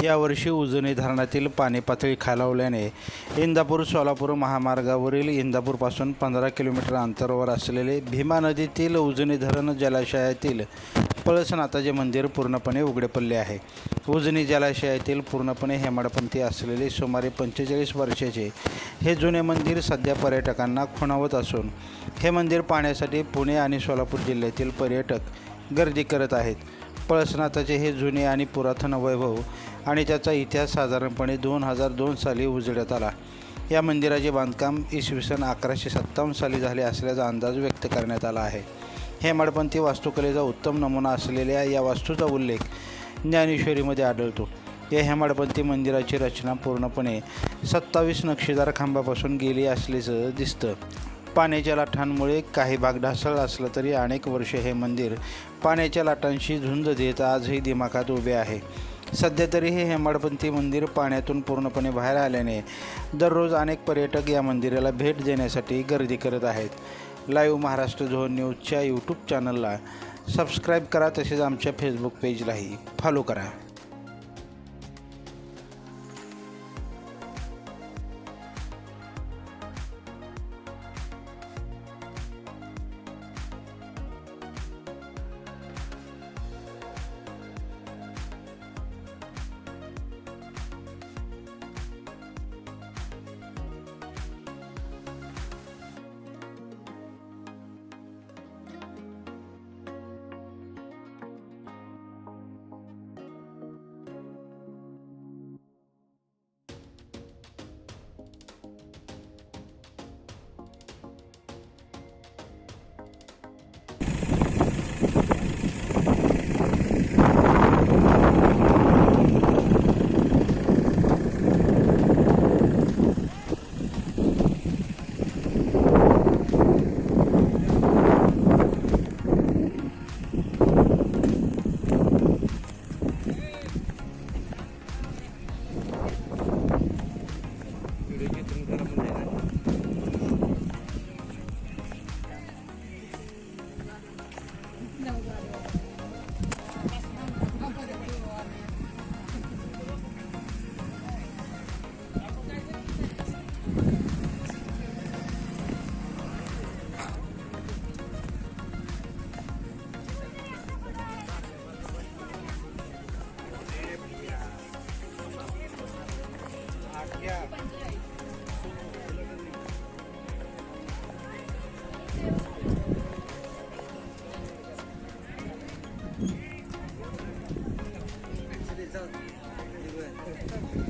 यावर्षी उजनी धरणातील पाणी पातळी खालावल्याने इंदापूर सोलापूर महामार्गावरील इंदापूरपासून 15 किलोमीटर अंतरावर असलेले भीमा नदीतील उजनी धरण जलाशयातील पळसनाथाचे मंदिर पूर्णपणे उघडे पडले आहे. उजनी जलाशयातील पूर्णपणे हेमाडपंथी असलेले सुमारे 45 वर्षाचे हे जुने मंदिर सध्या पर्यटकांना खुणावत असून हे मंदिर पाहण्यासाठी पुणे आणि सोलापूर जिल्ह्यातील पर्यटक गर्दी करत आहेत. पळसनाथाचे हे जुने आणि पुरातन वैभव आणि त्याचा इतिहास साधारणपणे 2002 साली उजळ्यात आला. या मंदिराचे बांधकाम इसवी सन 1157 साली झाले असल्याचा अंदाज व्यक्त करण्यात आला आहे. हेमाडपंथी वास्तुकलेचा उत्तम नमुना असलेल्या या वास्तूचा उल्लेख ज्ञानेश्वरीमध्ये आढळतो. या हेमाडपंथी मंदिराची रचना पूर्णपणे 27 नक्षीदार खांबापासून गेली असल्याचं दिसतं. पाण्याच्या लाटांमुळे काही भाग ढासळला असला तरी अनेक वर्षे हे मंदिर पाण्याच्या लाटांशी झुंज देत आजही दिमाखात उभे आहे. सध्या तरी हे हेमाडपंथी मंदिर पाण्यातून पूर्णपणे बाहेर आल्याने दररोज अनेक पर्यटक या मंदिराला भेट देण्यासाठी गर्दी करत आहेत. लाईव्ह महाराष्ट्र झोन न्यूजच्या यूट्यूब चॅनलला सबस्क्राईब करा, तसेच आमच्या फेसबुक पेजलाही फॉलो करा. It's